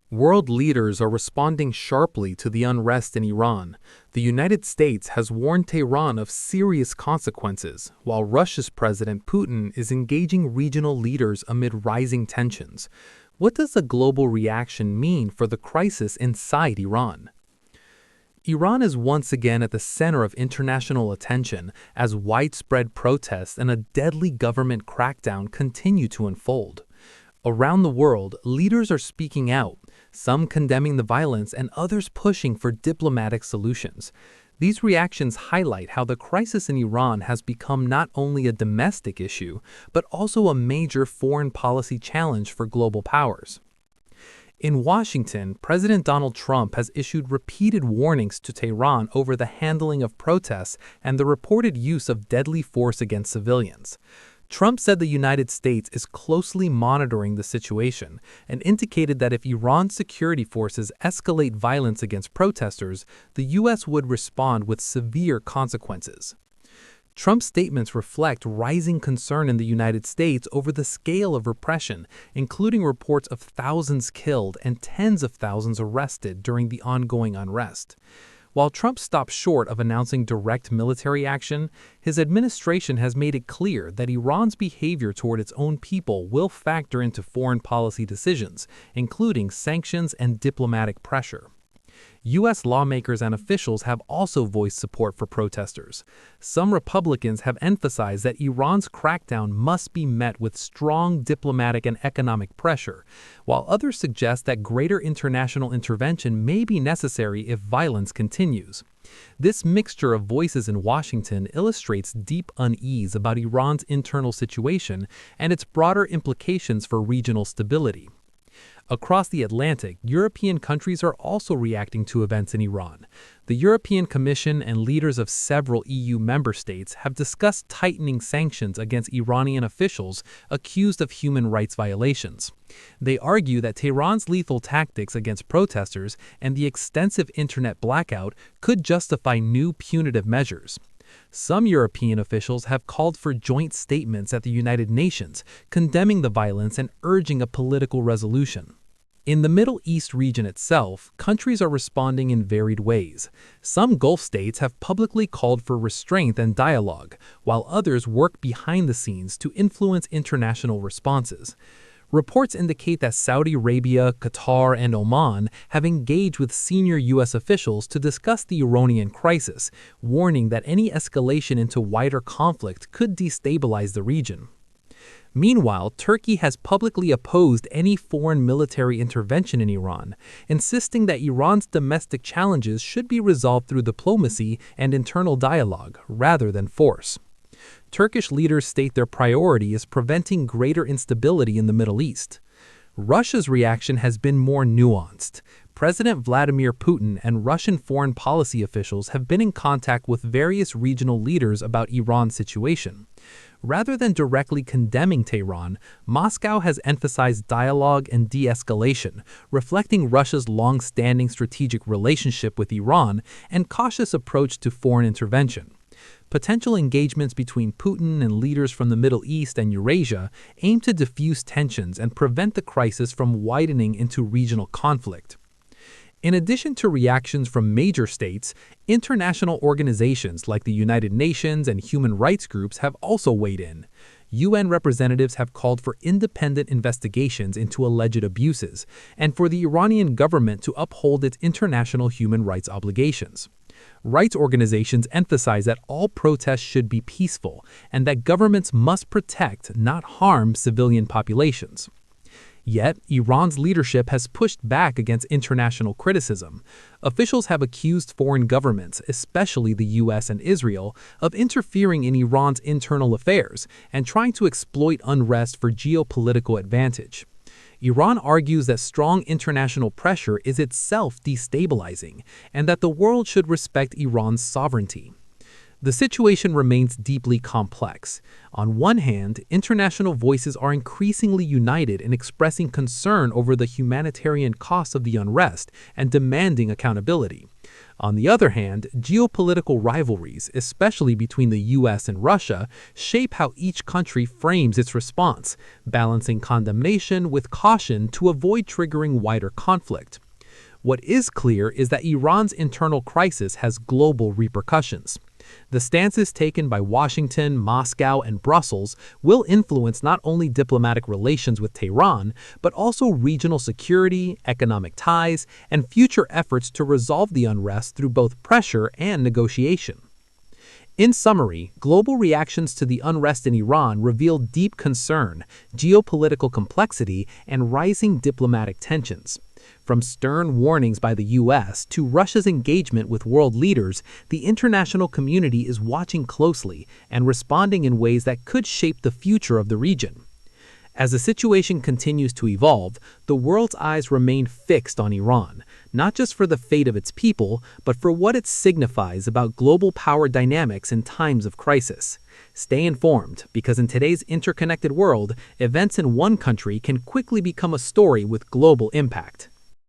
World leaders are responding sharply to the unrest in Iran. The United States has warned Tehran of serious consequences, while Russia's President Putin is engaging regional leaders amid rising tensions. What does the global reaction mean for the crisis inside Iran? Iran is once again at the center of international attention as widespread protests and a deadly government crackdown continue to unfold. Around the world, leaders are speaking out, some condemning the violence and others pushing for diplomatic solutions. These reactions highlight how the crisis in Iran has become not only a domestic issue, but also a major foreign policy challenge for global powers. In Washington, President Donald Trump has issued repeated warnings to Tehran over the handling of protests and the reported use of deadly force against civilians. Trump said the United States is closely monitoring the situation and indicated that if Iran's security forces escalate violence against protesters, the U.S. would respond with severe consequences. Trump's statements reflect rising concern in the United States over the scale of repression, including reports of thousands killed and tens of thousands arrested during the ongoing unrest. While Trump stopped short of announcing direct military action, his administration has made it clear that Iran's behavior toward its own people will factor into foreign policy decisions, including sanctions and diplomatic pressure. U.S. lawmakers and officials have also voiced support for protesters. Some Republicans have emphasized that Iran's crackdown must be met with strong diplomatic and economic pressure, while others suggest that greater international intervention may be necessary if violence continues. This mixture of voices in Washington illustrates deep unease about Iran's internal situation and its broader implications for regional stability. Across the Atlantic, European countries are also reacting to events in Iran. The European Commission and leaders of several EU member states have discussed tightening sanctions against Iranian officials accused of human rights violations. They argue that Tehran's lethal tactics against protesters and the extensive internet blackout could justify new punitive measures. Some European officials have called for joint statements at the United Nations, condemning the violence and urging a political resolution. In the Middle East region itself, countries are responding in varied ways. Some Gulf states have publicly called for restraint and dialogue, while others work behind the scenes to influence international responses. Reports indicate that Saudi Arabia, Qatar, and Oman have engaged with senior U.S. officials to discuss the Iranian crisis, warning that any escalation into wider conflict could destabilize the region. Meanwhile, Turkey has publicly opposed any foreign military intervention in Iran, insisting that Iran's domestic challenges should be resolved through diplomacy and internal dialogue, rather than force. Turkish leaders state their priority is preventing greater instability in the Middle East. Russia's reaction has been more nuanced. President Vladimir Putin and Russian foreign policy officials have been in contact with various regional leaders about Iran's situation. Rather than directly condemning Tehran, Moscow has emphasized dialogue and de-escalation, reflecting Russia's long-standing strategic relationship with Iran and cautious approach to foreign intervention. Potential engagements between Putin and leaders from the Middle East and Eurasia aim to diffuse tensions and prevent the crisis from widening into regional conflict. In addition to reactions from major states, international organizations like the United Nations and human rights groups have also weighed in. UN representatives have called for independent investigations into alleged abuses and for the Iranian government to uphold its international human rights obligations. Rights organizations emphasize that all protests should be peaceful and that governments must protect, not harm, civilian populations. Yet, Iran's leadership has pushed back against international criticism. Officials have accused foreign governments, especially the U.S. and Israel, of interfering in Iran's internal affairs and trying to exploit unrest for geopolitical advantage. Iran argues that strong international pressure is itself destabilizing and that the world should respect Iran's sovereignty. The situation remains deeply complex. On one hand, international voices are increasingly united in expressing concern over the humanitarian costs of the unrest and demanding accountability. On the other hand, geopolitical rivalries, especially between the US and Russia, shape how each country frames its response, balancing condemnation with caution to avoid triggering wider conflict. What is clear is that Iran's internal crisis has global repercussions. The stances taken by Washington, Moscow, and Brussels will influence not only diplomatic relations with Tehran, but also regional security, economic ties, and future efforts to resolve the unrest through both pressure and negotiation. In summary, global reactions to the unrest in Iran reveal deep concern, geopolitical complexity, and rising diplomatic tensions. From stern warnings by the US to Russia's engagement with world leaders, the international community is watching closely and responding in ways that could shape the future of the region. As the situation continues to evolve, the world's eyes remain fixed on Iran, not just for the fate of its people, but for what it signifies about global power dynamics in times of crisis. Stay informed, because in today's interconnected world, events in one country can quickly become a story with global impact.